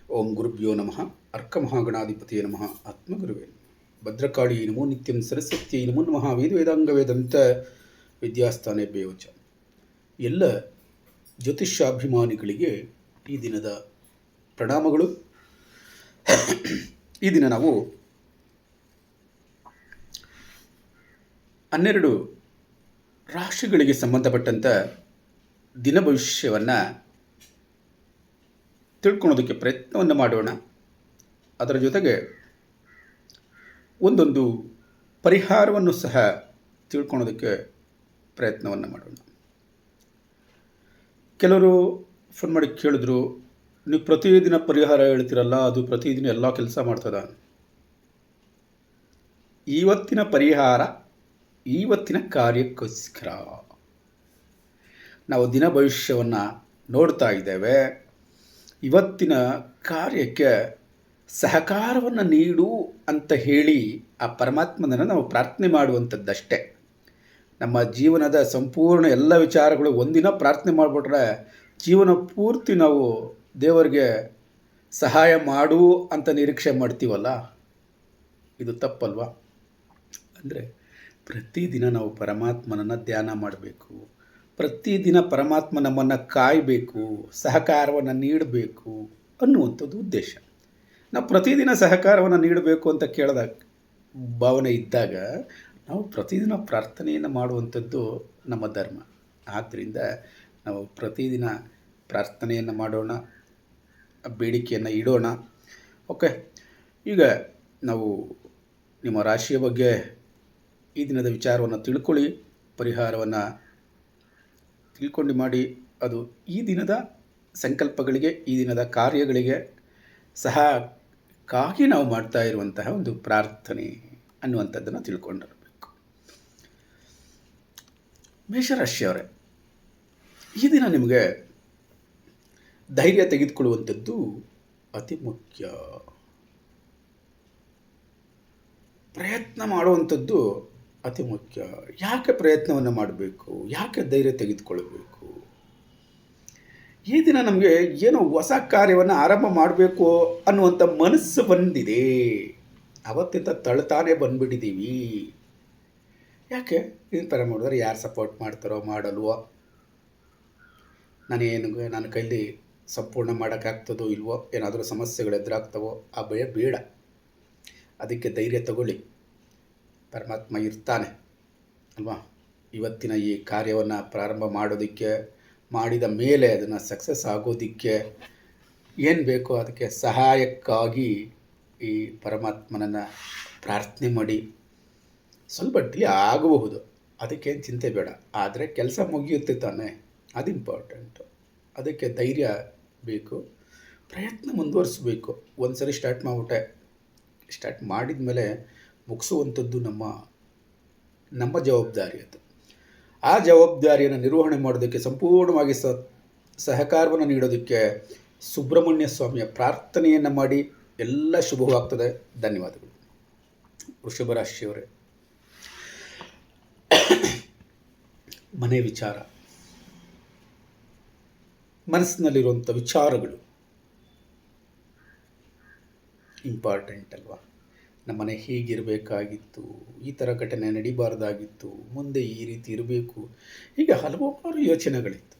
ಓಂ ಗುರುಭ್ಯೋ ನಮಃ ಅರ್ಕಮಹಾಗಣಾಧಿಪತಿಯೇ ನಮಃ ಆತ್ಮಗುರುವೇ ಭದ್ರಕಾಳಿ ನಮೋ ನಿತ್ಯಂ ಸರಸ್ವತ್ಯೈ ನಮೋ ನಮಃ ವೇದ ವೇದಾಂತ ವಿದ್ಯಾಸ್ಥಾನೇಭ್ಯೋ ಚ. ಎಲ್ಲ ಜ್ಯೋತಿಷ್ಯಾಭಿಮಾನಿಗಳಿಗೆ ಈ ದಿನದ ಪ್ರಣಾಮಗಳು. ಈ ದಿನ ನಾವು 12 ರಾಶಿಗಳಿಗೆ ಸಂಬಂಧಪಟ್ಟಂಥ ದಿನ ಭವಿಷ್ಯವನ್ನು ತಿಳ್ಕೊಳೋದಕ್ಕೆ ಪ್ರಯತ್ನವನ್ನು ಮಾಡೋಣ. ಅದರ ಜೊತೆಗೆ ಒಂದೊಂದು ಪರಿಹಾರವನ್ನು ಸಹ ತಿಳ್ಕೊಳೋದಕ್ಕೆ ಪ್ರಯತ್ನವನ್ನು ಮಾಡೋಣ. ಕೆಲವರು ಫೋನ್ ಮಾಡಿ ಕೇಳಿದ್ರು, ನೀವು ಪ್ರತಿದಿನ ಪರಿಹಾರ ಹೇಳ್ತೀರಲ್ಲ, ಅದು ಪ್ರತಿದಿನ ಎಲ್ಲ ಕೆಲಸ ಮಾಡ್ತದ? ಇವತ್ತಿನ ಪರಿಹಾರ ಇವತ್ತಿನ ಕಾರ್ಯಕ್ಕೋಸ್ಕರ ನಾವು ದಿನ ಭವಿಷ್ಯವನ್ನು ನೋಡ್ತಾ ಇದ್ದೇವೆ. ಇವತ್ತಿನ ಕಾರ್ಯಕ್ಕೆ ಸಹಕಾರವನ್ನು ನೀಡು ಅಂತ ಹೇಳಿ ಆ ಪರಮಾತ್ಮನನ್ನು ನಾವು ಪ್ರಾರ್ಥನೆ ಮಾಡುವಂಥದ್ದಷ್ಟೇ. ನಮ್ಮ ಜೀವನದ ಸಂಪೂರ್ಣ ಎಲ್ಲ ವಿಚಾರಗಳು ಒಂದಿನ ಪ್ರಾರ್ಥನೆ ಮಾಡಿಬಿಟ್ರೆ ಜೀವನ ಪೂರ್ತಿ ನಾವು ದೇವರಿಗೆ ಸಹಾಯ ಮಾಡು ಅಂತ ನಿರೀಕ್ಷೆ ಮಾಡ್ತೀವಲ್ಲ, ಇದು ತಪ್ಪಲ್ವಾ? ಅಂದರೆ ಪ್ರತಿದಿನ ನಾವು ಪರಮಾತ್ಮನನ್ನು ಧ್ಯಾನ ಮಾಡಬೇಕು. ಪ್ರತಿದಿನ ಪರಮಾತ್ಮ ನಮ್ಮನ್ನು ಕಾಯಬೇಕು, ಸಹಕಾರವನ್ನು ನೀಡಬೇಕು ಅನ್ನುವಂಥದ್ದು ಉದ್ದೇಶ. ನಾವು ಪ್ರತಿದಿನ ಸಹಕಾರವನ್ನು ನೀಡಬೇಕು ಅಂತ ಕೇಳಿದಾಗ ಭಾವನೆ ಇದ್ದಾಗ ನಾವು ಪ್ರತಿದಿನ ಪ್ರಾರ್ಥನೆಯನ್ನು ಮಾಡುವಂಥದ್ದು ನಮ್ಮ ಧರ್ಮ. ಆದ್ದರಿಂದ ನಾವು ಪ್ರತಿದಿನ ಪ್ರಾರ್ಥನೆಯನ್ನು ಮಾಡೋಣ, ಬೇಡಿಕೆಯನ್ನು ಇಡೋಣ. ಓಕೆ, ಈಗ ನಾವು ನಿಮ್ಮ ರಾಶಿಯ ಬಗ್ಗೆ ಈ ದಿನದ ವಿಚಾರವನ್ನು ತಿಳ್ಕೊಳ್ಳಿ, ಪರಿಹಾರವನ್ನು ತಿಳ್ಕೊಂಡು ಮಾಡಿ. ಅದು ಈ ದಿನದ ಸಂಕಲ್ಪಗಳಿಗೆ, ಈ ದಿನದ ಕಾರ್ಯಗಳಿಗೆ ಸಹಕ್ಕಾಗಿ ನಾವು ಮಾಡ್ತಾ ಇರುವಂತಹ ಒಂದು ಪ್ರಾರ್ಥನೆ ಅನ್ನುವಂಥದ್ದನ್ನು ತಿಳ್ಕೊಂಡಿರಬೇಕು. ಮೇಷರಾಶಿಯವರೇ, ಈ ದಿನ ನಿಮಗೆ ಧೈರ್ಯ ತೆಗೆದುಕೊಳ್ಳುವಂಥದ್ದು ಅತಿ ಮುಖ್ಯ. ಪ್ರಯತ್ನ ಮಾಡುವಂಥದ್ದು ಅತಿ ಮುಖ್ಯ. ಯಾಕೆ ಪ್ರಯತ್ನವನ್ನು ಮಾಡಬೇಕು? ಯಾಕೆ ಧೈರ್ಯ ತೆಗೆದುಕೊಳ್ಳಬೇಕು? ಈ ದಿನ ನಮಗೆ ಏನೋ ಹೊಸ ಕಾರ್ಯವನ್ನು ಆರಂಭ ಮಾಡಬೇಕು ಅನ್ನುವಂಥ ಮನಸ್ಸು ಬಂದಿದೆ. ಅವತ್ತಿಂದ ತಳ್ತಾನೆ ಬಂದುಬಿಟ್ಟಿದ್ದೀವಿ. ಯಾಕೆ ಈ ಥರ ಮಾಡಿದ್ರೆ ಯಾರು ಸಪೋರ್ಟ್ ಮಾಡ್ತಾರೋ ಮಾಡಲ್ವೋ, ನನ್ನ ಕೈಲಿ ಸಂಪೂರ್ಣ ಮಾಡೋಕ್ಕಾಗ್ತದೋ ಇಲ್ವೋ, ಏನಾದರೂ ಸಮಸ್ಯೆಗಳು ಎದುರಾಗ್ತವೋ, ಆ ಭಯ ಬೇಡ. ಅದಕ್ಕೆ ಧೈರ್ಯ ತಗೊಳ್ಳಿ, ಪರಮಾತ್ಮ ಇರ್ತಾನೆ ಅಲ್ವಾ. ಇವತ್ತಿನ ಈ ಕಾರ್ಯವನ್ನು ಪ್ರಾರಂಭ ಮಾಡೋದಕ್ಕೆ, ಮಾಡಿದ ಮೇಲೆ ಅದನ್ನು ಸಕ್ಸಸ್ ಆಗೋದಕ್ಕೆ ಏನು ಬೇಕೋ ಅದಕ್ಕೆ ಸಹಾಯಕ್ಕಾಗಿ ಈ ಪರಮಾತ್ಮನನ್ನು ಪ್ರಾರ್ಥನೆ ಮಾಡಿ. ಸ್ವಲ್ಪ ಡಿಲೇ ಆಗಬಹುದು, ಅದಕ್ಕೇನು ಚಿಂತೆ ಬೇಡ. ಆದರೆ ಕೆಲಸ ಮುಗಿಯುತ್ತೆ ತಾನೆ, ಅದು ಇಂಪಾರ್ಟೆಂಟು. ಅದಕ್ಕೆ ಧೈರ್ಯ ಬೇಕು, ಪ್ರಯತ್ನ ಮುಂದುವರಿಸಬೇಕು. ಒಂದು ಸರಿ ಸ್ಟಾರ್ಟ್ ಮಾಡಿದ ಮೇಲೆ ಮುಗಿಸುವಂಥದ್ದು ನಮ್ಮ ಜವಾಬ್ದಾರಿ. ಅದು ಆ ಜವಾಬ್ದಾರಿಯನ್ನು ನಿರ್ವಹಣೆ ಮಾಡೋದಕ್ಕೆ, ಸಂಪೂರ್ಣವಾಗಿ ಸಹಕಾರವನ್ನು ನೀಡೋದಕ್ಕೆ ಸುಬ್ರಹ್ಮಣ್ಯ ಸ್ವಾಮಿಯ ಪ್ರಾರ್ಥನೆಯನ್ನು ಮಾಡಿ. ಎಲ್ಲ ಶುಭವಾಗ್ತದೆ. ಧನ್ಯವಾದಗಳು. ವೃಷಭ ರಾಶಿಯವರೇ, ಮನೆ ವಿಚಾರ, ಮನಸ್ಸಿನಲ್ಲಿರುವಂಥ ವಿಚಾರಗಳು ಇಂಪಾರ್ಟೆಂಟ್ ಅಲ್ವಾ. ನಮ್ಮನೆ ಹೀಗಿರಬೇಕಾಗಿತ್ತು, ಈ ಥರ ಘಟನೆ ನಡಿಬಾರ್ದಾಗಿತ್ತು, ಮುಂದೆ ಈ ರೀತಿ ಇರಬೇಕು, ಹೀಗೆ ಹಲವಾರು ಯೋಚನೆಗಳಿತ್ತು.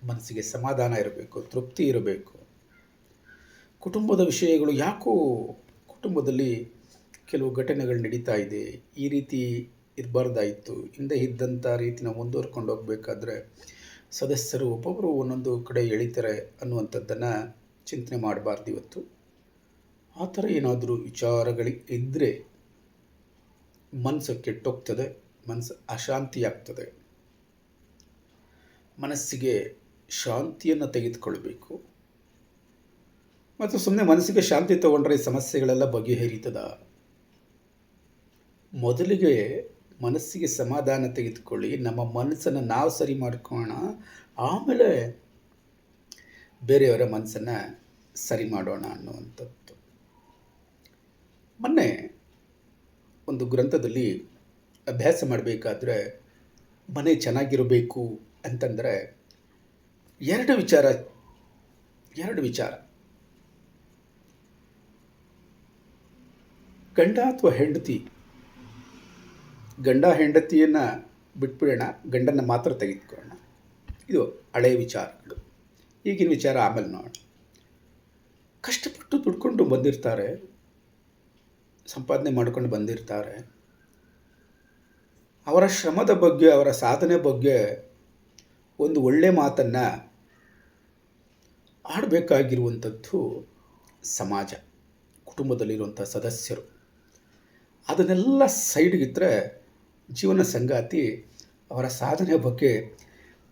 ಮನಸ್ಸಿಗೆ ಸಮಾಧಾನ ಇರಬೇಕು, ತೃಪ್ತಿ ಇರಬೇಕು. ಕುಟುಂಬದ ವಿಷಯಗಳು, ಯಾಕೋ ಕುಟುಂಬದಲ್ಲಿ ಕೆಲವು ಘಟನೆಗಳು ನಡೀತಾ ಇದೆ, ಈ ರೀತಿ ಇರಬಾರ್ದಾಯಿತು, ಹಿಂದೆ ಇದ್ದಂಥ ರೀತಿ ನಾವು ಮುಂದುವರ್ಕೊಂಡು ಹೋಗಬೇಕಾದ್ರೆ ಸದಸ್ಯರು ಒಬ್ಬೊಬ್ಬರು ಒಂದೊಂದು ಕಡೆ ಎಳಿತಾರೆ ಅನ್ನುವಂಥದ್ದನ್ನು ಚಿಂತನೆ ಮಾಡಬಾರ್ದು. ಇವತ್ತು ಆ ಥರ ಏನಾದರೂ ವಿಚಾರಗಳಿದ್ದರೆ ಮನಸ್ಸು ಕೆಟ್ಟೋಗ್ತದೆ, ಮನಸ್ಸು ಅಶಾಂತಿಯಾಗ್ತದೆ. ಮನಸ್ಸಿಗೆ ಶಾಂತಿಯನ್ನು ತೆಗೆದುಕೊಳ್ಬೇಕು. ಮತ್ತು ಸುಮ್ಮನೆ ಮನಸ್ಸಿಗೆ ಶಾಂತಿ ತಗೊಂಡ್ರೆ ಸಮಸ್ಯೆಗಳೆಲ್ಲ ಬಗೆಹರಿತದ? ಮೊದಲಿಗೆ ಮನಸ್ಸಿಗೆ ಸಮಾಧಾನ ತೆಗೆದುಕೊಳ್ಳಿ, ನಮ್ಮ ಮನಸ್ಸನ್ನು ನಾವು ಸರಿ ಮಾಡ್ಕೊಳ್ಳೋಣ, ಆಮೇಲೆ ಬೇರೆಯವರ ಮನಸ್ಸನ್ನು ಸರಿ ಮಾಡೋಣ ಅನ್ನುವಂಥದ್ದು. ಮೊನ್ನೆ ಒಂದು ಗ್ರಂಥದಲ್ಲಿ ಅಭ್ಯಾಸ ಮಾಡಬೇಕಾದ್ರೆ ಮನೆ ಚೆನ್ನಾಗಿರಬೇಕು ಅಂತಂದರೆ ಎರಡು ವಿಚಾರ ಗಂಡ ಅಥವಾ ಹೆಂಡತಿ, ಗಂಡ ಹೆಂಡತಿಯನ್ನು ಬಿಟ್ಬಿಡೋಣ, ಗಂಡನ್ನು ಮಾತ್ರ ತೆಗೆದುಕೊಳ್ಳೋಣ. ಇದು ಹಳೆಯ ವಿಚಾರಗಳು. ಈಗಿನ ವಿಚಾರ ಆಮೇಲೆ ನೋಡೋಣ. ಕಷ್ಟಪಟ್ಟು ದುಡ್ಕೊಂಡು ಬಂದಿರ್ತಾರೆ, ಸಂಪಾದನೆ ಮಾಡ್ಕೊಂಡು ಬಂದಿರ್ತಾರೆ. ಅವರ ಶ್ರಮದ ಬಗ್ಗೆ, ಅವರ ಸಾಧನೆ ಬಗ್ಗೆ ಒಂದು ಒಳ್ಳೆಯ ಮಾತನ್ನು ಆಡಬೇಕಾಗಿರುವಂಥದ್ದು ಸಮಾಜ, ಕುಟುಂಬದಲ್ಲಿರುವಂಥ ಸದಸ್ಯರು. ಅದನ್ನೆಲ್ಲ ಸೈಡ್ಗಿದ್ರೆ ಜೀವನ ಸಂಗಾತಿ ಅವರ ಸಾಧನೆಯ ಬಗ್ಗೆ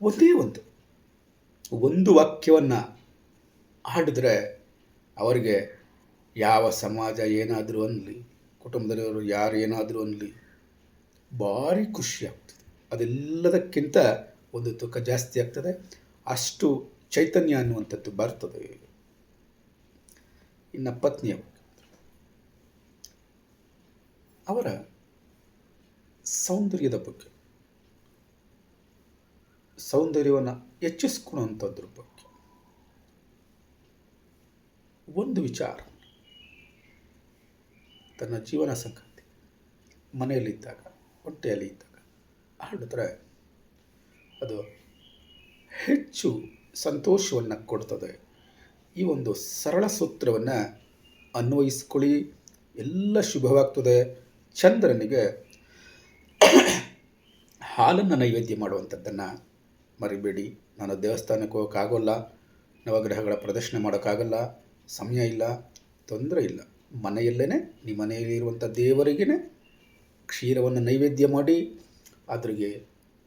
ಒಂದೇ ಒಂದು ವಾಕ್ಯವನ್ನು ಆಡಿದ್ರೆ ಅವರಿಗೆ ಯಾವ ಸಮಾಜ ಏನಾದರೂ ಅನ್ನಲಿ, ಕುಟುಂಬದಲ್ಲಿರೋರು ಯಾರು ಏನಾದರೂ ಅನ್ನಲಿ, ಭಾರಿ ಖುಷಿ ಆಗ್ತದೆ. ಅದೆಲ್ಲದಕ್ಕಿಂತ ಒಂದು ತೂಕ ಜಾಸ್ತಿ ಆಗ್ತದೆ, ಅಷ್ಟು ಚೈತನ್ಯ ಅನ್ನುವಂಥದ್ದು ಬರ್ತದೆ. ಇನ್ನು ಪತ್ನಿಯ ಅವರ ಸೌಂದರ್ಯದ ಬಗ್ಗೆ, ಸೌಂದರ್ಯವನ್ನು ಹೆಚ್ಚಿಸ್ಕೊಳ್ಳುವಂಥದ್ರ ಬಗ್ಗೆ ಒಂದು ವಿಚಾರ ತನ್ನ ಜೀವನ ಸಂಗಾತಿ ಮನೆಯಲ್ಲಿದ್ದಾಗ, ಹೊಟ್ಟೆಯಲ್ಲಿ ಇದ್ದಾಗ ಆಡಿದ್ರೆ ಅದು ಹೆಚ್ಚು ಸಂತೋಷವನ್ನು ಕೊಡ್ತದೆ. ಈ ಒಂದು ಸರಳ ಸೂತ್ರವನ್ನು ಅನ್ವಯಿಸ್ಕೊಳ್ಳಿ, ಎಲ್ಲ ಶುಭವಾಗ್ತದೆ. ಚಂದ್ರನಿಗೆ ಹಾಲನ್ನು ನೈವೇದ್ಯ ಮಾಡುವಂಥದ್ದನ್ನು ಮರಿಬೇಡಿ. ನಾನು ದೇವಸ್ಥಾನಕ್ಕೆ ಹೋಗೋಕ್ಕಾಗೋಲ್ಲ, ನವಗ್ರಹಗಳ ಪ್ರದರ್ಶನ ಮಾಡೋಕ್ಕಾಗಲ್ಲ, ಸಮಯ ಇಲ್ಲ, ತೊಂದರೆ ಇಲ್ಲ. ಮನೆಯಲ್ಲೇ ನಿಮ್ಮ ಮನೆಯಲ್ಲಿರುವಂಥ ದೇವರಿಗೇ ಕ್ಷೀರವನ್ನು ನೈವೇದ್ಯ ಮಾಡಿ, ಅದ್ರಿಗೆ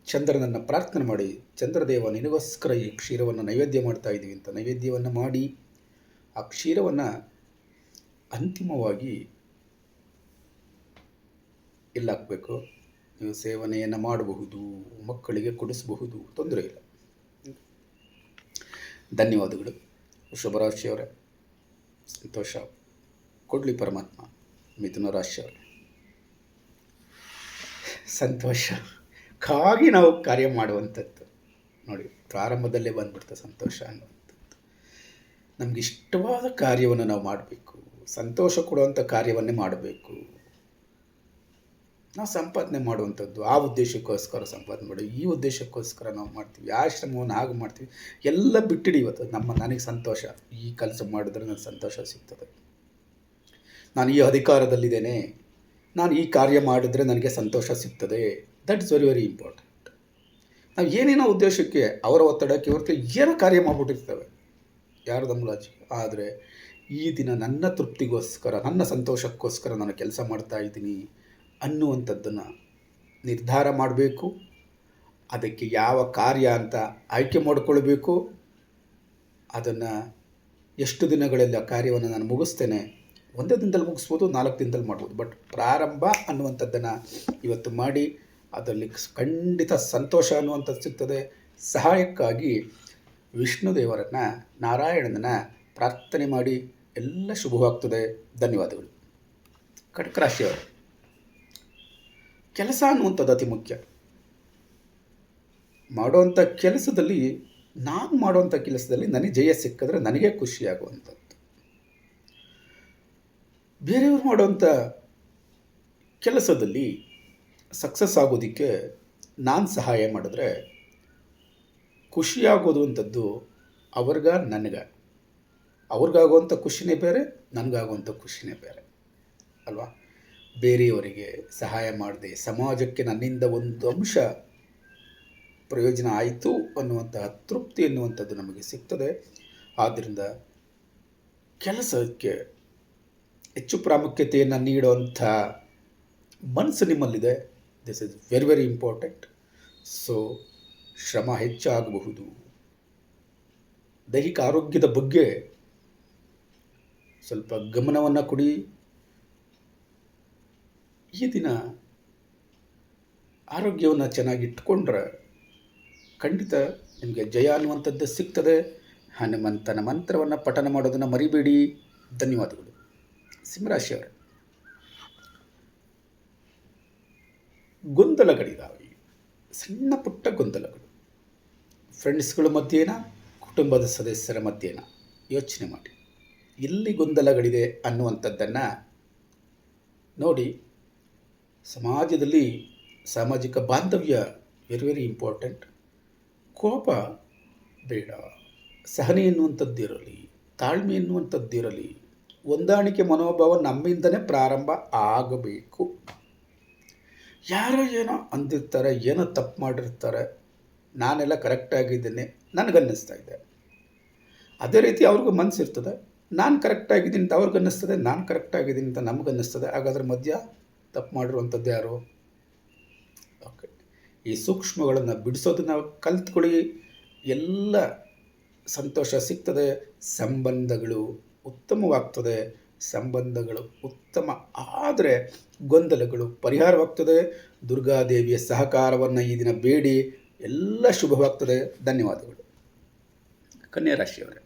ಚಂದ್ರನನ್ನು ಪ್ರಾರ್ಥನೆ ಮಾಡಿ, ಚಂದ್ರದೇವ ನಿನಗೋಸ್ಕರ ಈ ಕ್ಷೀರವನ್ನು ನೈವೇದ್ಯ ಮಾಡ್ತಾ ಇದ್ದೀವಿ ಅಂತ ನೈವೇದ್ಯವನ್ನು ಮಾಡಿ, ಆ ಕ್ಷೀರವನ್ನು ಅಂತಿಮವಾಗಿ ಎಲ್ಲ ಹಾಕಬೇಕು. ನೀವು ಸೇವನೆಯನ್ನು ಮಾಡಬಹುದು, ಮಕ್ಕಳಿಗೆ ಕೊಡಿಸಬಹುದು, ತೊಂದರೆ ಇಲ್ಲ. ಧನ್ಯವಾದಗಳು. ವೃಷಭರಾಶಿಯವರೇ, ಸಂತೋಷ ಕೊಡಲಿ ಪರಮಾತ್ಮ. ಮಿಥುನ ರಾಶಿಯವರೇ, ಸಂತೋಷಕ್ಕಾಗಿ ನಾವು ಕಾರ್ಯ ಮಾಡುವಂಥದ್ದು ನೋಡಿ, ಪ್ರಾರಂಭದಲ್ಲೇ ಬಂದ್ಬಿಡ್ತದೆ ಸಂತೋಷ ಅನ್ನುವಂಥದ್ದು. ನಮ್ಗೆ ಇಷ್ಟವಾದ ಕಾರ್ಯವನ್ನು ನಾವು ಮಾಡಬೇಕು, ಸಂತೋಷ ಕೊಡುವಂಥ ಕಾರ್ಯವನ್ನೇ ಮಾಡಬೇಕು. ನಾವು ಸಂಪಾದನೆ ಮಾಡುವಂಥದ್ದು ಆ ಉದ್ದೇಶಕ್ಕೋಸ್ಕರ ಸಂಪಾದನೆ ಮಾಡಿ, ಈ ಉದ್ದೇಶಕ್ಕೋಸ್ಕರ ನಾವು ಮಾಡ್ತೀವಿ, ಆಶ್ರಮವನ್ನು ಹಾಗೆ ಮಾಡ್ತೀವಿ, ಎಲ್ಲ ಬಿಟ್ಟಿಡಿ. ಇವತ್ತು ನನಗೆ ಸಂತೋಷ, ಈ ಕೆಲಸ ಮಾಡಿದ್ರೆ ನನಗೆ ಸಂತೋಷ ಸಿಗ್ತದೆ, ನಾನು ಈ ಅಧಿಕಾರದಲ್ಲಿದ್ದೇನೆ, ನಾನು ಈ ಕಾರ್ಯ ಮಾಡಿದರೆ ನನಗೆ ಸಂತೋಷ ಸಿಗ್ತದೆ. That is very very important. ನಾವು ಏನೇನೋ ಉದ್ದೇಶಕ್ಕೆ ಅವರ ಒತ್ತಡಕ್ಕೆ ಹೊರತು ಏನೋ ಕಾರ್ಯ ಮಾಡಿಬಿಟ್ಟಿರ್ತೇವೆ, ಯಾರು ಮುಲಾಜಿ. ಆದರೆ ಈ ದಿನ ನನ್ನ ತೃಪ್ತಿಗೋಸ್ಕರ, ನನ್ನ ಸಂತೋಷಕ್ಕೋಸ್ಕರ ನಾನು ಕೆಲಸ ಮಾಡ್ತಾ ಇದ್ದೀನಿ ಅನ್ನುವಂಥದ್ದನ್ನು ನಿರ್ಧಾರ ಮಾಡಬೇಕು. ಅದಕ್ಕೆ ಯಾವ ಕಾರ್ಯ ಅಂತ ಆಯ್ಕೆ ಮಾಡಿಕೊಳ್ಬೇಕು, ಅದನ್ನು ಎಷ್ಟು ದಿನಗಳಲ್ಲಿ ಆ ಕಾರ್ಯವನ್ನು ನಾನು ಮುಗಿಸ್ತೇನೆ. ಒಂದೇ ದಿನದಲ್ಲಿ ಮುಗಿಸ್ಬೋದು, 4 ದಿನದಲ್ಲಿ ಮಾಡ್ಬೋದು. ಬಟ್ ಪ್ರಾರಂಭ ಅನ್ನುವಂಥದ್ದನ್ನು ಇವತ್ತು ಮಾಡಿ, ಅದರಲ್ಲಿ ಖಂಡಿತ ಸಂತೋಷ ಅನ್ನುವಂಥದ್ದು ಸಿಗ್ತದೆ. ಸಹಾಯಕ್ಕಾಗಿ ವಿಷ್ಣು ದೇವರನ್ನು, ನಾರಾಯಣನನ್ನು ಪ್ರಾರ್ಥನೆ ಮಾಡಿ, ಎಲ್ಲ ಶುಭವಾಗ್ತದೆ. ಧನ್ಯವಾದಗಳು. ಕಟಕ ರಾಶಿಯವರು, ಕೆಲಸ ಅನ್ನುವಂಥದ್ದು ಅತಿ ಮುಖ್ಯ. ಮಾಡುವಂಥ ಕೆಲಸದಲ್ಲಿ, ನಾನು ಮಾಡುವಂಥ ಕೆಲಸದಲ್ಲಿ ನನಗೆ ಜಯ ಸಿಕ್ಕಿದ್ರೆ ನನಗೆ ಖುಷಿಯಾಗುವಂಥದ್ದು. ಬೇರೆಯವರು ಮಾಡುವಂಥ ಕೆಲಸದಲ್ಲಿ ಸಕ್ಸಸ್ ಆಗೋದಕ್ಕೆ ನಾನು ಸಹಾಯ ಮಾಡಿದ್ರೆ ಖುಷಿಯಾಗೋದು ಅಂಥದ್ದು ನನಗೆ. ಅವ್ರಿಗಾಗುವಂಥ ಖುಷಿನೇ ಬೇರೆ, ನನಗಾಗುವಂಥ ಖುಷಿನೇ ಬೇರೆ ಅಲ್ವಾ. ಬೇರೆಯವರಿಗೆ ಸಹಾಯ ಮಾಡದೆ ಸಮಾಜಕ್ಕೆ ನನ್ನಿಂದ ಒಂದು ಅಂಶ ಪ್ರಯೋಜನ ಆಯಿತು ಅನ್ನುವಂತಹ ತೃಪ್ತಿ ಎನ್ನುವಂಥದ್ದು ನಮಗೆ ಸಿಗ್ತದೆ. ಆದ್ದರಿಂದ ಕೆಲಸಕ್ಕೆ ಹೆಚ್ಚು ಪ್ರಾಮುಖ್ಯತೆಯನ್ನು ನೀಡುವಂಥ ಮನಸ್ಸು ನಿಮ್ಮಲ್ಲಿದೆ. This is very very important. So ಶ್ರಮ ಹೆಚ್ಚಾಗಬಹುದು. ದೈಹಿಕ ಆರೋಗ್ಯದ ಬಗ್ಗೆ ಸ್ವಲ್ಪ ಗಮನವನ್ನು ಕೊಡಿ. ಈ ದಿನ ಆರೋಗ್ಯವನ್ನು ಚೆನ್ನಾಗಿ ಇಟ್ಕೊಂಡ್ರೆ ಖಂಡಿತ ನಿಮಗೆ ಜಯ ಅನ್ನುವಂಥದ್ದು ಸಿಗ್ತದೆ. ಹನುಮಂತನ ಮಂತ್ರವನ್ನು ಪಠನ ಮಾಡೋದನ್ನು ಮರಿಬೇಡಿ. ಧನ್ಯವಾದಗಳು. ಸಿಂಹರಾಶಿಯವರೇ, ಗೊಂದಲಗಳಿದ್ದಾವೆ, ಸಣ್ಣ ಪುಟ್ಟ ಗೊಂದಲಗಳು. ಫ್ರೆಂಡ್ಸ್ಗಳ ಮಧ್ಯೇನ, ಕುಟುಂಬದ ಸದಸ್ಯರ ಮಧ್ಯೇನ, ಯೋಚನೆ ಮಾಡಿ ಎಲ್ಲಿ ಗೊಂದಲಗಳಿದೆ ಅನ್ನುವಂಥದ್ದನ್ನು ನೋಡಿ, ಸಮಾಜದಲ್ಲಿ ಸಾಮಾಜಿಕ ಬಾಂಧವ್ಯ ವೆರಿ ಇಂಪಾರ್ಟೆಂಟ್. ಕೋಪ ಬೇಡ, ಸಹನೆ ಎನ್ನುವಂಥದ್ದಿರಲಿ, ತಾಳ್ಮೆ ಎನ್ನುವಂಥದ್ದಿರಲಿ, ಹೊಂದಾಣಿಕೆ ಮನೋಭಾವ ನಮ್ಮಿಂದನೇ ಪ್ರಾರಂಭ ಆಗಬೇಕು. ಯಾರೋ ಏನೋ ಅಂದಿರ್ತಾರೆ, ಏನೋ ತಪ್ಪು ಮಾಡಿರ್ತಾರೆ, ನಾನೆಲ್ಲ ಕರೆಕ್ಟಾಗಿದ್ದೇನೆ ನನಗನ್ನಿಸ್ತಾ ಇದೆ. ಅದೇ ರೀತಿ ಅವ್ರಿಗೂ ಮನಸ್ಸಿರ್ತದೆ, ನಾನು ಕರೆಕ್ಟಾಗಿದ್ದೀನಿ ಅಂತ ಅವ್ರಿಗನ್ನಿಸ್ತದೆ, ನಾನು ಕರೆಕ್ಟಾಗಿದ್ದೀನಿ ಅಂತ ನಮಗನ್ನಿಸ್ತದೆ. ಹಾಗಾದ್ರೆ ಮಧ್ಯ ತಪ್ಪು ಮಾಡಿರುವಂಥದ್ದು ಯಾರು? ಓಕೆ, ಈ ಸೂಕ್ಷ್ಮಗಳನ್ನು ಬಿಡಿಸೋದನ್ನ ಕಲ್ತ್ಕೊಳ್ಳಿ, ಎಲ್ಲ ಸಂತೋಷ ಸಿಗ್ತದೆ, ಸಂಬಂಧಗಳು ಉತ್ತಮವಾಗ್ತದೆ. ಸಂಬಂಧಗಳು ಉತ್ತಮ ಆದರೆ ಗೊಂದಲಗಳು ಪರಿಹಾರವಾಗ್ತದೆ. ದುರ್ಗಾದೇವಿಯ ಸಹಕಾರವನ್ನು ಈ ದಿನ ಬೇಡಿ, ಎಲ್ಲ ಶುಭವಾಗ್ತದೆ. ಧನ್ಯವಾದಗಳು. ಕನ್ಯಾ ರಾಶಿಯವರೇ,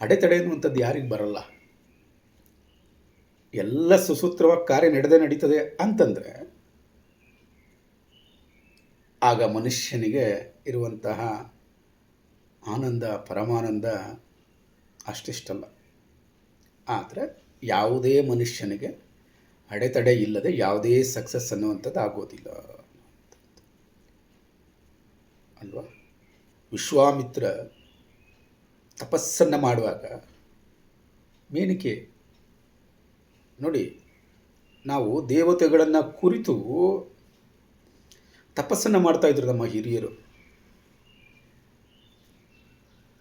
ಅಡೆತಡೆ ಎನ್ನುವಂಥದ್ದು ಯಾರಿಗೆ ಬರಲ್ಲ. ಎಲ್ಲ ಸುಸೂತ್ರವಾಗಿ ಕಾರ್ಯ ನಡೀತದೆ ಅಂತಂದರೆ ಆಗ ಮನುಷ್ಯನಿಗೆ ಇರುವಂತಹ ಆನಂದ, ಪರಮಾನಂದ ಅಷ್ಟಿಷ್ಟಲ್ಲ. ಆದರೆ ಯಾವುದೇ ಮನುಷ್ಯನಿಗೆ ಅಡೆತಡೆ ಇಲ್ಲದೆ ಯಾವುದೇ ಸಕ್ಸಸ್ ಅನ್ನುವಂಥದ್ದು ಆಗೋದಿಲ್ಲ ಅಲ್ವಾ? ವಿಶ್ವಾಮಿತ್ರ ತಪಸ್ಸನ್ನು ಮಾಡುವಾಗ ಮೇನಿಕೆ ನೋಡಿ, ನಾವು ದೇವತೆಗಳನ್ನು ಕುರಿತು ತಪಸ್ಸನ್ನು ಮಾಡ್ತಾಯಿದ್ರು ನಮ್ಮ ಹಿರಿಯರು.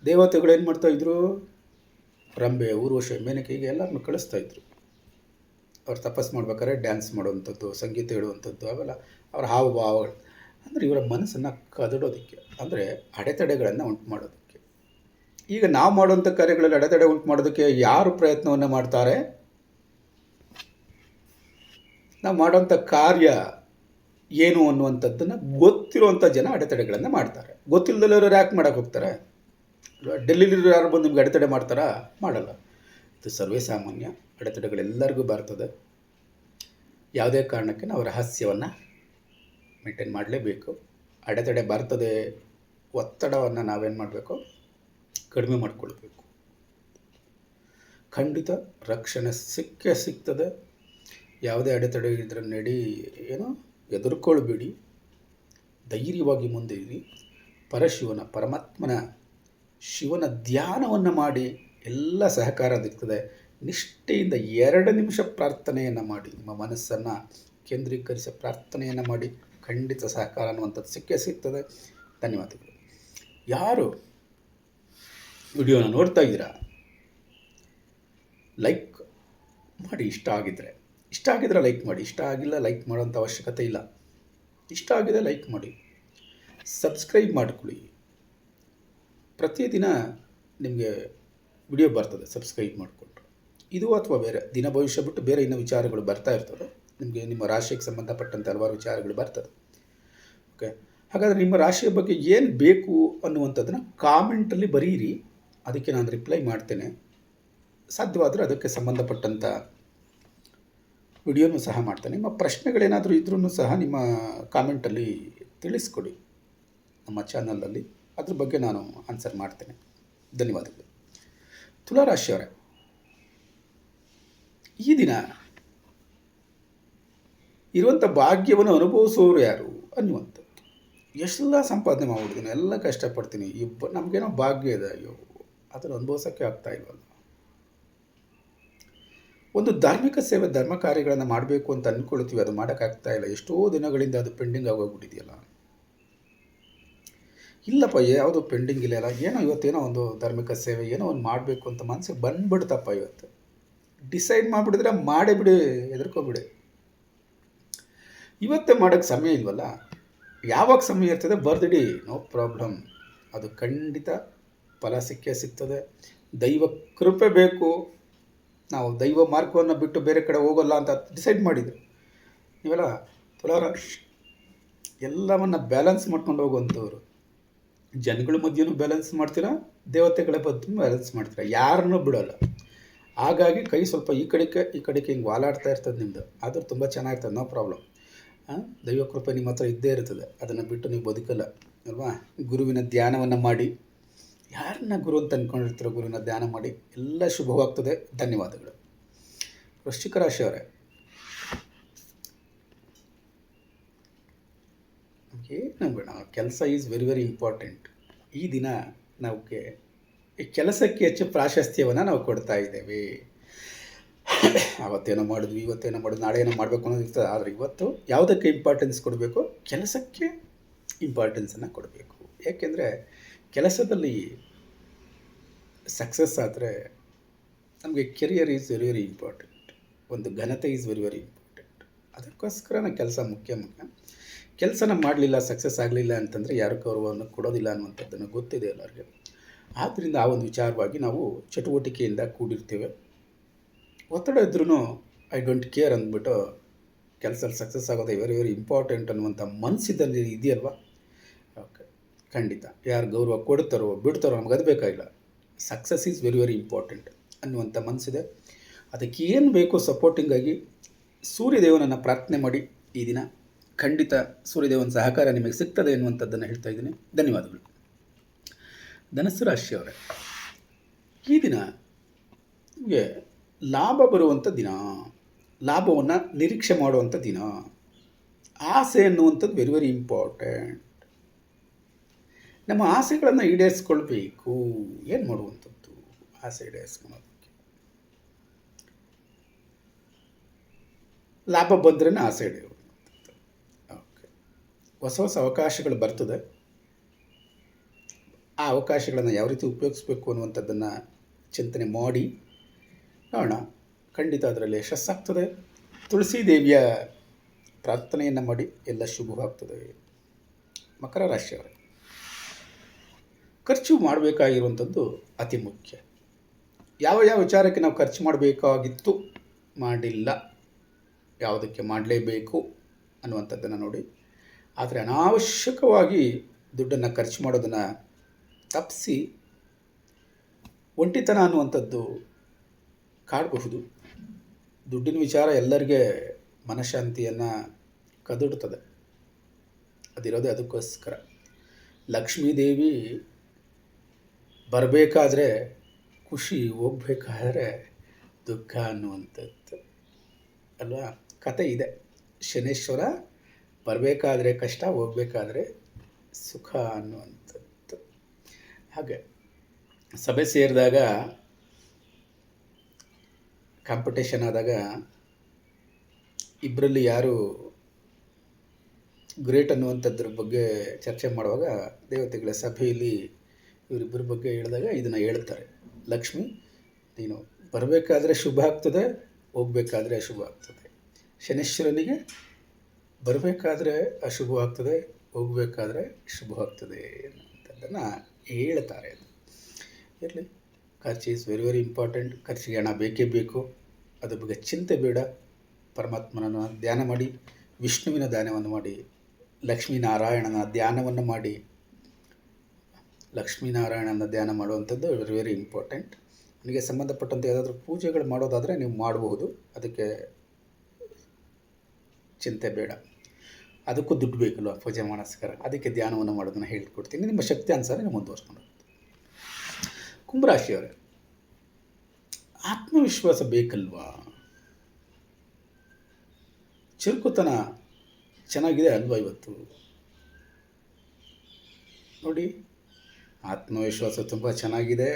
ದೇವತೆಗಳು ಏನು ಮಾಡ್ತಾಯಿದ್ರು? ರಂಬೆ, ಊರ್ವಶಿ, ಮೇನಕೆಗೆ ಎಲ್ಲರನ್ನು ಕಳಿಸ್ತಾಯಿದ್ರು. ಅವ್ರು ತಪಸ್ಸು ಮಾಡ್ಬೇಕಾದ್ರೆ ಡ್ಯಾನ್ಸ್ ಮಾಡುವಂಥದ್ದು, ಸಂಗೀತ ಹೇಳುವಂಥದ್ದು, ಅವೆಲ್ಲ ಅವರ ಹಾವಭಾವಗಳು ಅಂದರೆ ಇವರ ಮನಸ್ಸನ್ನು ಕದಡೋದಕ್ಕೆ, ಅಂದರೆ ಅಡೆತಡೆಗಳನ್ನು ಉಂಟು ಮಾಡೋದಕ್ಕೆ. ಈಗ ನಾವು ಮಾಡುವಂಥ ಕಾರ್ಯಗಳಲ್ಲಿ ಅಡೆತಡೆ ಉಂಟು ಮಾಡೋದಕ್ಕೆ ಯಾರು ಪ್ರಯತ್ನವನ್ನು ಮಾಡ್ತಾರೆ? ನಾವು ಮಾಡೋಂಥ ಕಾರ್ಯ ಏನು ಅನ್ನುವಂಥದ್ದನ್ನು ಗೊತ್ತಿರುವಂಥ ಜನ ಅಡೆತಡೆಗಳನ್ನು ಮಾಡ್ತಾರೆ. ಗೊತ್ತಿಲ್ಲದಲ್ಲವರು ಯಾಕೆ ಮಾಡೋಕ್ಕೆ ಹೋಗ್ತಾರೆ? ಡೆಲ್ಲಿಲಿರೋ ಯಾರು ಬಂದು ನಿಮ್ಗೆ ಅಡೆತಡೆ ಮಾಡ್ತಾರಾ? ಮಾಡಲ್ಲ. ಇದು ಸರ್ವೇ ಸಾಮಾನ್ಯ. ಅಡೆತಡೆಗಳೆಲ್ಲರಿಗೂ ಬರ್ತದೆ. ಯಾವುದೇ ಕಾರಣಕ್ಕೆ ನಾವು ರಹಸ್ಯವನ್ನು ಮೇಂಟೈನ್ ಮಾಡಲೇಬೇಕು. ಅಡೆತಡೆ ಬರ್ತದೆ, ಒತ್ತಡವನ್ನು ನಾವೇನು ಮಾಡಬೇಕು? ಕಡಿಮೆ ಮಾಡಿಕೊಳ್ಬೇಕು. ಖಂಡಿತ ರಕ್ಷಣೆ ಸಿಕ್ಕೇ ಸಿಗ್ತದೆ. ಯಾವುದೇ ಅಡೆತಡೆ ಇದ್ರೆ ಏನೋ ಹೆದರ್ಕೊಳ್ಬೇಡಿ, ಧೈರ್ಯವಾಗಿ ಮುಂದೆ ಇರಿ. ಪರಶಿವನ, ಪರಮಾತ್ಮನ, ಶಿವನ ಧ್ಯಾನವನ್ನು ಮಾಡಿ ಎಲ್ಲ ಸಹಕಾರ ಸಿಗ್ತದೆ. ನಿಷ್ಠೆಯಿಂದ 2 ನಿಮಿಷ ಪ್ರಾರ್ಥನೆಯನ್ನು ಮಾಡಿ, ನಿಮ್ಮ ಮನಸ್ಸನ್ನು ಕೇಂದ್ರೀಕರಿಸಿ ಪ್ರಾರ್ಥನೆಯನ್ನು ಮಾಡಿ, ಖಂಡಿತ ಸಹಕಾರ ಅನ್ನುವಂಥದ್ದು ಸಿಕ್ಕೇ ಸಿಗ್ತದೆ. ಧನ್ಯವಾದಗಳು. ಯಾರು ವಿಡಿಯೋನ ನೋಡ್ತಾ ಇದ್ದೀರಾ, ಲೈಕ್ ಮಾಡಿ. ಇಷ್ಟ ಆಗಿದ್ರೆ ಲೈಕ್ ಮಾಡಿ. ಇಷ್ಟ ಆಗಿಲ್ಲ ಲೈಕ್ ಮಾಡೋಂಥ ಅವಶ್ಯಕತೆ ಇಲ್ಲ. ಇಷ್ಟ ಆಗಿದೆ ಲೈಕ್ ಮಾಡಿ. ಸಬ್ಸ್ಕ್ರೈಬ್ ಮಾಡಿಕೊಳ್ಳಿ. ಪ್ರತಿದಿನ ನಿಮಗೆ ವಿಡಿಯೋ ಬರ್ತದೆ ಸಬ್ಸ್ಕ್ರೈಬ್ ಮಾಡಿಕೊಂಡ್ರೆ. ಇದು ಅಥವಾ ಬೇರೆ ದಿನ ಭವಿಷ್ಯ ಬಿಟ್ಟು ಬೇರೆ ಇನ್ನೂ ವಿಚಾರಗಳು ಬರ್ತಾ ಇರ್ತದೆ. ನಿಮಗೆ ನಿಮ್ಮ ರಾಶಿಗೆ ಸಂಬಂಧಪಟ್ಟಂತೆ ಹಲವಾರು ವಿಚಾರಗಳು ಬರ್ತದೆ. ಓಕೆ, ಹಾಗಾದರೆ ನಿಮ್ಮ ರಾಶಿಯ ಬಗ್ಗೆ ಏನು ಬೇಕು ಅನ್ನುವಂಥದ್ದನ್ನು ಕಾಮೆಂಟಲ್ಲಿ ಬರೀರಿ. ಅದಕ್ಕೆ ನಾನು ರಿಪ್ಲೈ ಮಾಡ್ತೇನೆ. ಸಾಧ್ಯವಾದರೆ ಅದಕ್ಕೆ ಸಂಬಂಧಪಟ್ಟಂಥ ವಿಡಿಯೋನೂ ಸಹ ಮಾಡ್ತೇನೆ. ನಿಮ್ಮ ಪ್ರಶ್ನೆಗಳೇನಾದರೂ ಇದ್ರೂ ಸಹ ನಿಮ್ಮ ಕಾಮೆಂಟಲ್ಲಿ ತಿಳಿಸ್ಕೊಡಿ ನಮ್ಮ ಚಾನಲಲ್ಲಿ. ಅದ್ರ ಬಗ್ಗೆ ನಾನು ಆನ್ಸರ್ ಮಾಡ್ತೇನೆ. ಧನ್ಯವಾದಗಳು. ತುಲಾರಾಶಿಯವರೇ, ಈ ದಿನ ಇರುವಂಥ ಭಾಗ್ಯವನ್ನು ಅನುಭವಿಸುವವರು ಯಾರು ಅನ್ನುವಂಥದ್ದು. ಎಷ್ಟೆಲ್ಲ ಸಂಪಾದನೆ ಮಾಡ್ಬಿಡ್ತೀನಿ, ಎಲ್ಲ ಕಷ್ಟಪಡ್ತೀನಿ, ನಮಗೇನೋ ಭಾಗ್ಯ ಇದೆ, ಅಯ್ಯೋ ಅದನ್ನು ಅನುಭವಿಸೋಕ್ಕೆ ಆಗ್ತಾ ಇಲ್ವಲ್ಲ. ಒಂದು ಧಾರ್ಮಿಕ ಸೇವೆ, ಧರ್ಮ ಕಾರ್ಯಗಳನ್ನು ಮಾಡಬೇಕು ಅಂತ ಅಂದ್ಕೊಳ್ತೀವಿ, ಅದು ಮಾಡೋಕ್ಕಾಗ್ತಾ ಇಲ್ಲ. ಎಷ್ಟೋ ದಿನಗಳಿಂದ ಅದು ಪೆಂಡಿಂಗ್ ಆಗೋಗ್ಬಿಟ್ಟಿದೆಯಲ್ಲ. ಇಲ್ಲಪ್ಪ, ಯಾವುದು ಪೆಂಡಿಂಗ್ ಇಲ್ಲ, ಏನೋ ಇವತ್ತೇನೋ ಒಂದು ಧಾರ್ಮಿಕ ಸೇವೆ ಏನೋ ಒಂದು ಮಾಡಬೇಕು ಅಂತ ಮನಸ್ಸಿಗೆ ಬಂದ್ಬಿಡ್ತಪ್ಪ. ಇವತ್ತು ಡಿಸೈಡ್ ಮಾಡಿಬಿಡಿದ್ರೆ ಮಾಡೇ ಬಿಡಿ, ಹೆದರ್ಕೊಬಿಡಿ. ಇವತ್ತೇ ಮಾಡೋಕ್ಕೆ ಸಮಯ ಇಲ್ವಲ್ಲ, ಯಾವಾಗ ಸಮಯ ಇರ್ತದೆ ಬರ್ದಿಡಿ, ನೋ ಪ್ರಾಬ್ಲಮ್. ಅದು ಖಂಡಿತ ಫಲ ಸಿಕ್ಕೇ ಸಿಗ್ತದೆ. ದೈವ ಕೃಪೆ ಬೇಕು. ನಾವು ದೈವ ಮಾರ್ಗವನ್ನು ಬಿಟ್ಟು ಬೇರೆ ಕಡೆ ಹೋಗೋಲ್ಲ ಅಂತ ಡಿಸೈಡ್ ಮಾಡಿದ್ರು. ನೀವೆಲ್ಲ ತುಲಾರಾಶಿ ಎಲ್ಲವನ್ನು ಬ್ಯಾಲೆನ್ಸ್ ಮಾಡ್ಕೊಂಡು ಹೋಗುವಂಥವ್ರು. ಜನಗಳ ಮಧ್ಯೆನೂ ಬ್ಯಾಲೆನ್ಸ್ ಮಾಡ್ತೀರಾ, ದೇವತೆಗಳ ಬಗ್ಗೆ ಬ್ಯಾಲೆನ್ಸ್ ಮಾಡ್ತೀರಾ, ಯಾರನ್ನೂ ಬಿಡೋಲ್ಲ. ಹಾಗಾಗಿ ಕೈ ಸ್ವಲ್ಪ ಈ ಕಡೆಗೆ ಹಿಂಗೆ ವಾಲಾಡ್ತಾ ಇರ್ತದೆ ನಿಮ್ಮದು. ಆದರೂ ತುಂಬ ಚೆನ್ನಾಗಿರ್ತದೆ, ನೋ ಪ್ರಾಬ್ಲಮ್. ದೈವ ಕೃಪೆ ನಿಮ್ಮ ಹತ್ರ ಇದ್ದೇ ಇರ್ತದೆ. ಅದನ್ನು ಬಿಟ್ಟು ನೀವು ಬದುಕಲ್ಲ ಅಲ್ವಾ? ಗುರುವಿನ ಧ್ಯಾನವನ್ನು ಮಾಡಿ, ಯಾರನ್ನ ಗುರು ಅಂತ ಅಂದ್ಕೊಂಡಿರ್ತೀರೋ ಗುರುವಿನ ಧ್ಯಾನ ಮಾಡಿ, ಎಲ್ಲ ಶುಭವಾಗ್ತದೆ. ಧನ್ಯವಾದಗಳು. ವೃಶ್ಚಿಕ ರಾಶಿಯವರೇ, ಏನು ಬೇಡ, ಕೆಲಸ ಈಸ್ ವೆರಿ ವೆರಿ ಇಂಪಾರ್ಟೆಂಟ್. ಈ ದಿನ ನಮಗೆ ಈ ಕೆಲಸಕ್ಕೆ ಹೆಚ್ಚು ಪ್ರಾಶಸ್ತ್ಯವನ್ನು ನಾವು ಕೊಡ್ತಾ ಇದ್ದೇವೆ. ಅವತ್ತೇನೋ ಮಾಡಿದ್ವಿ, ಇವತ್ತೇನೋ ಮಾಡೋದು, ನಾಳೆ ಏನೋ ಮಾಡಬೇಕು ಅನ್ನೋದು ಇರ್ತದೆ. ಆದರೆ ಇವತ್ತು ಯಾವುದಕ್ಕೆ ಇಂಪಾರ್ಟೆನ್ಸ್ ಕೊಡಬೇಕು? ಕೆಲಸಕ್ಕೆ ಇಂಪಾರ್ಟೆನ್ಸನ್ನು ಕೊಡಬೇಕು. ಏಕೆಂದರೆ ಕೆಲಸದಲ್ಲಿ ಸಕ್ಸಸ್ ಆದರೆ ನಮಗೆ career is very very important, ಒಂದು ಘನತೆ ಈಸ್ ವೆರಿ ವೆರಿ ಇಂಪಾರ್ಟೆಂಟ್. ಅದಕ್ಕೋಸ್ಕರ ಕೆಲಸ ಮುಖ್ಯ. ಕೆಲಸನ ಮಾಡಲಿಲ್ಲ, ಸಕ್ಸಸ್ ಆಗಲಿಲ್ಲ ಅಂತಂದರೆ ಯಾರು ಗೌರವವನ್ನು ಕೊಡೋದಿಲ್ಲ ಅನ್ನುವಂಥದ್ದನ್ನು ಗೊತ್ತಿದೆ ಎಲ್ಲರಿಗೆ. ಆದ್ದರಿಂದ ಆ ಒಂದು ವಿಚಾರವಾಗಿ ನಾವು ಚಟುವಟಿಕೆಯಿಂದ ಕೂಡಿರ್ತೇವೆ. ಒತ್ತಡ ಇದ್ರೂ ಐ ಡೋಂಟ್ ಕೇರ್ ಅಂದ್ಬಿಟ್ಟು ಕೆಲಸದಲ್ಲಿ ಸಕ್ಸಸ್ ಆಗೋದು ವೆರಿ ವೆರಿ ಇಂಪಾರ್ಟೆಂಟ್ ಅನ್ನುವಂಥ ಮನಸ್ಸಿದ್ದಲ್ಲಿ ಇದೆಯಲ್ವ. ಓಕೆ, ಖಂಡಿತ ಯಾರು ಗೌರವ ಕೊಡ್ತಾರೋ ಬಿಡ್ತಾರೋ ನಮ್ಗೆ ಅದು ಬೇಕಾಗಿಲ್ಲ. Success is very very important ಅನ್ನುವಂಥ ಮನಸ್ಸಿದೆ. ಅದಕ್ಕೆ ಏನು ಬೇಕೋ ಸಪೋರ್ಟಿಂಗಾಗಿ ಸೂರ್ಯದೇವನನ್ನು ಪ್ರಾರ್ಥನೆ ಮಾಡಿ. ಈ ದಿನ ಖಂಡಿತ ಸೂರ್ಯದೇವನ ಸಹಕಾರ ನಿಮಗೆ ಸಿಗ್ತದೆ ಎನ್ನುವಂಥದ್ದನ್ನು ಹೇಳ್ತಾ ಇದ್ದೀನಿ. ಧನ್ಯವಾದಗಳು. ಧನಸ್ಸು ರಾಶಿಯವರೇ, ಈ ದಿನ ನಿಮಗೆ ಲಾಭ ಬರುವಂಥ ದಿನ, ಲಾಭವನ್ನು ನಿರೀಕ್ಷೆ ಮಾಡುವಂಥ ದಿನ. ಆಸೆ ಅನ್ನುವಂಥದ್ದು ವೆರಿ ವೆರಿ ಇಂಪಾರ್ಟೆಂಟ್. ನಮ್ಮ ಆಸೆಗಳನ್ನು ಈಡೇರಿಸ್ಕೊಳ್ಬೇಕು. ಏನು ಮಾಡುವಂಥದ್ದು ಆಸೆ ಈಡೇರಿಸ್ಕೊಳೋದಕ್ಕೆ? ಲಾಭ ಬಂದ್ರೇ ಆಸೆ ಈಡೇರುವಂಥದ್ದು. ಓಕೆ, ಹೊಸ ಹೊಸ ಅವಕಾಶಗಳು ಬರ್ತದೆ. ಆ ಅವಕಾಶಗಳನ್ನು ಯಾವ ರೀತಿ ಉಪಯೋಗಿಸ್ಬೇಕು ಅನ್ನುವಂಥದ್ದನ್ನು ಚಿಂತನೆ ಮಾಡಿ ನೋಡೋಣ. ಖಂಡಿತ ಅದರಲ್ಲಿ ಯಶಸ್ಸಾಗ್ತದೆ. ತುಳಸಿ ದೇವಿಯ ಪ್ರಾರ್ಥನೆಯನ್ನು ಮಾಡಿ, ಎಲ್ಲ ಶುಭವಾಗ್ತದೆ. ಮಕರ ರಾಶಿಯವರೇ, ಖರ್ಚು ಮಾಡಬೇಕಾಗಿರುವಂಥದ್ದು ಅತಿ ಮುಖ್ಯ. ಯಾವ ಯಾವ ವಿಚಾರಕ್ಕೆ ನಾವು ಖರ್ಚು ಮಾಡಬೇಕಾಗಿತ್ತು, ಮಾಡಿಲ್ಲ, ಯಾವುದಕ್ಕೆ ಮಾಡಲೇಬೇಕು ಅನ್ನುವಂಥದ್ದನ್ನು ನೋಡಿ. ಆದರೆ ಅನಾವಶ್ಯಕವಾಗಿ ದುಡ್ಡನ್ನು ಖರ್ಚು ಮಾಡೋದನ್ನು ತಪ್ಪಿಸಿ. ಒಂಟಿತನ ಅನ್ನುವಂಥದ್ದು ಕಾಡಬಹುದು. ದುಡ್ಡಿನ ವಿಚಾರ ಎಲ್ಲರಿಗೆ ಮನಃಶಾಂತಿಯನ್ನು ಕದಡುತ್ತದೆ. ಅದಿರೋದೇ ಅದಕ್ಕೋಸ್ಕರ. ಲಕ್ಷ್ಮೀದೇವಿ ಬರಬೇಕಾದ್ರೆ ಖುಷಿ, ಹೋಗಬೇಕಾದ್ರೆ ದುಃಖ ಅನ್ನುವಂಥದ್ದು ಅಲ್ವಾ. ಕತೆ ಇದೆ. ಶನೇಶ್ವರ ಬರಬೇಕಾದ್ರೆ ಕಷ್ಟ, ಹೋಗಬೇಕಾದ್ರೆ ಸುಖ ಅನ್ನುವಂಥದ್ದು. ಹಾಗೆ ಸಭೆ ಸೇರಿದಾಗ, ಕಾಂಪಿಟೇಷನ್ ಆದಾಗ ಇಬ್ಬರಲ್ಲಿ ಯಾರು ಗ್ರೇಟ್ ಅನ್ನುವಂಥದ್ರ ಬಗ್ಗೆ ಚರ್ಚೆ ಮಾಡುವಾಗ ದೇವತೆಗಳ ಸಭೆಯಲ್ಲಿ ಇವರಿಬ್ಬರ ಬಗ್ಗೆ ಹೇಳಿದಾಗ ಇದನ್ನು ಹೇಳ್ತಾರೆ. ಲಕ್ಷ್ಮಿ, ನೀನು ಬರಬೇಕಾದ್ರೆ ಶುಭ ಆಗ್ತದೆ, ಹೋಗಬೇಕಾದ್ರೆ ಅಶುಭ ಆಗ್ತದೆ. ಶನೇಶ್ವರನಿಗೆ ಬರಬೇಕಾದ್ರೆ ಅಶುಭವಾಗ್ತದೆ, ಹೋಗಬೇಕಾದ್ರೆ ಶುಭವಾಗ್ತದೆ ಅನ್ನುವಂಥದ್ದನ್ನು ಹೇಳ್ತಾರೆ. ಅದು ಇರಲಿ. ಖರ್ಚು ಈಸ್ ವೆರಿ ವೆರಿ ಇಂಪಾರ್ಟೆಂಟ್. ಖರ್ಚಿಗೆ ಹಣ ಬೇಕೇ ಬೇಕು. ಅದ್ರ ಬಗ್ಗೆ ಚಿಂತೆ ಬೇಡ. ಪರಮಾತ್ಮನನ್ನು ಧ್ಯಾನ ಮಾಡಿ, ವಿಷ್ಣುವಿನ ಧ್ಯಾನವನ್ನು ಮಾಡಿ, ಲಕ್ಷ್ಮೀನಾರಾಯಣನ ಧ್ಯಾನವನ್ನು ಮಾಡಿ. ಲಕ್ಷ್ಮೀನಾರಾಯಣನ ಧ್ಯಾನ ಮಾಡುವಂಥದ್ದು ವೆರಿ ವೆರಿ ಇಂಪಾರ್ಟೆಂಟ್. ನನಗೆ ಸಂಬಂಧಪಟ್ಟಂತೆ ಯಾವುದಾದ್ರೂ ಪೂಜೆಗಳು ಮಾಡೋದಾದರೆ ನೀವು ಮಾಡಬಹುದು. ಅದಕ್ಕೆ ಚಿಂತೆ ಬೇಡ. ಅದಕ್ಕೂ ದುಡ್ಡು ಬೇಕಲ್ವ ಪೂಜೆ ಮಾಡೋಸ್ಕರ. ಅದಕ್ಕೆ ಧ್ಯಾನವನ್ನು ಮಾಡೋದನ್ನು ಹೇಳ್ಕೊಡ್ತೀನಿ. ನಿಮ್ಮ ಶಕ್ತಿ ಅನುಸಾರ ನೀವು ಮುಂದುವರ್ಸ್ಕೊಂಡು. ಕುಂಭರಾಶಿಯವರೇ, ಆತ್ಮವಿಶ್ವಾಸ ಬೇಕಲ್ವಾ? ಚುರುಕುತನ ಚೆನ್ನಾಗಿದೆ ಅಲ್ವಾ ಇವತ್ತು? ನೋಡಿ, ಆತ್ಮವಿಶ್ವಾಸ ತುಂಬ ಚೆನ್ನಾಗಿದೆ.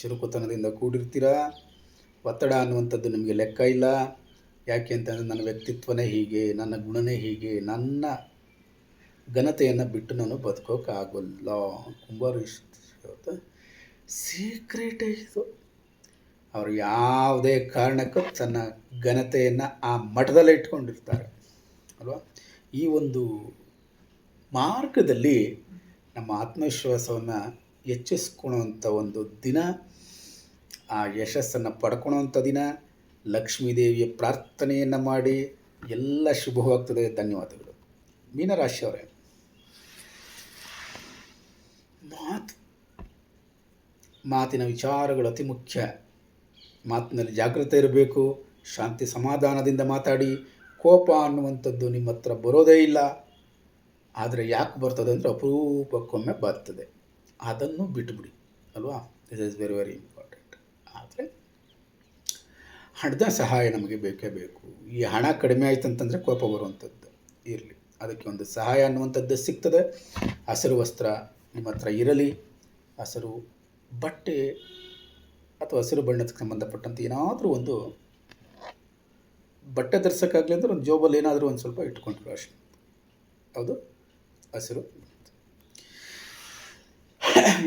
ಚುರುಕುತನದಿಂದ ಕೂಡಿರ್ತೀರ. ಒತ್ತಡ ಅನ್ನುವಂಥದ್ದು ನಿಮಗೆ ಲೆಕ್ಕ ಇಲ್ಲ. ಯಾಕೆ ಅಂತಂದರೆ ನನ್ನ ವ್ಯಕ್ತಿತ್ವನೇ ಹೀಗೆ, ನನ್ನ ಗುಣನೇ ಹೀಗೆ, ನನ್ನ ಘನತೆಯನ್ನು ಬಿಟ್ಟು ನಾನು ಬದುಕೋಕ್ಕಾಗಲ್ಲ. ಕುಂಭರಾಶಿ ಸೀಕ್ರೆಟೇ ಇದು. ಅವರು ಯಾವುದೇ ಕಾರಣಕ್ಕೂ ತನ್ನ ಘನತೆಯನ್ನು ಆ ಮಟ್ಟದಲ್ಲೇ ಇಟ್ಕೊಂಡಿರ್ತಾರೆ ಅಲ್ವಾ. ಈ ಒಂದು ಮಾರ್ಗದಲ್ಲಿ ನಮ್ಮ ಆತ್ಮವಿಶ್ವಾಸವನ್ನು ಹೆಚ್ಚಿಸ್ಕೊಳ್ಳೋವಂಥ ಒಂದು ದಿನ, ಆ ಯಶಸ್ಸನ್ನು ಪಡ್ಕೊಳ್ಳೋವಂಥ ದಿನ. ಲಕ್ಷ್ಮೀದೇವಿಯ ಪ್ರಾರ್ಥನೆಯನ್ನು ಮಾಡಿ, ಎಲ್ಲ ಶುಭವಾಗ್ತದೆ. ಧನ್ಯವಾದಗಳು. ಮೀನರಾಶಿಯವರೇ, ಮಾತಿನ ವಿಚಾರಗಳು ಅತಿ ಮುಖ್ಯ. ಮಾತಿನಲ್ಲಿ ಜಾಗೃತೆ ಇರಬೇಕು. ಶಾಂತಿ ಸಮಾಧಾನದಿಂದ ಮಾತಾಡಿ. ಕೋಪ ಅನ್ನುವಂಥದ್ದು ನಿಮ್ಮ ಹತ್ರ ಬರೋದೇ ಇಲ್ಲ. ಆದರೆ ಯಾಕೆ ಬರ್ತದೆ ಅಂದರೆ ಅಪರೂಪಕ್ಕೊಮ್ಮೆ ಬರ್ತದೆ. ಅದನ್ನು ಬಿಟ್ಟುಬಿಡಿ ಅಲ್ವಾ. This is very very important. ಆದರೆ ಹಣದ ಸಹಾಯ ನಮಗೆ ಬೇಕೇ ಬೇಕು. ಈ ಹಣ ಕಡಿಮೆ ಆಯ್ತು ಅಂತಂದರೆ ಕೋಪ ಬರುವಂಥದ್ದು ಇರಲಿ, ಅದಕ್ಕೆ ಒಂದು ಸಹಾಯ ಅನ್ನುವಂಥದ್ದು ಸಿಗ್ತದೆ. ಹಸಿರು ವಸ್ತ್ರ ನಿಮ್ಮ ಹತ್ರ ಇರಲಿ, ಹಸಿರು ಬಟ್ಟೆ ಅಥವಾ ಹಸಿರು ಬಣ್ಣಕ್ಕೆ ಸಂಬಂಧಪಟ್ಟಂತೆ ಏನಾದರೂ ಒಂದು ಬಟ್ಟೆ ಧರಿಸೋಕ್ಕಾಗಲಿ ಅಂದರೆ ಒಂದು ಜೋಬಲ್ಲಿ ಏನಾದರೂ ಒಂದು ಸ್ವಲ್ಪ ಇಟ್ಕೊಂಡ್ರು ಅಷ್ಟೇ. ಹೌದು, ಹಸಿರು.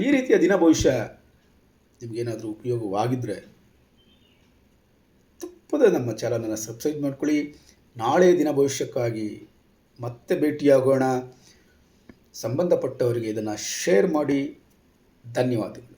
ಈ ರೀತಿಯ ದಿನ ಭವಿಷ್ಯ ನಿಮಗೇನಾದರೂ ಉಪಯೋಗವಾಗಿದ್ದರೆ ತಪ್ಪದೆ ನಮ್ಮ ಚಾನಲನ್ನು ಸಬ್ಸ್ಕ್ರೈಬ್ ಮಾಡ್ಕೊಳ್ಳಿ. ನಾಳೆ ದಿನ ಭವಿಷ್ಯಕ್ಕಾಗಿ ಮತ್ತೆ ಭೇಟಿಯಾಗೋಣ. ಸಂಬಂಧಪಟ್ಟವರಿಗೆ ಇದನ್ನು ಶೇರ್ ಮಾಡಿ. ಧನ್ಯವಾದಗಳು.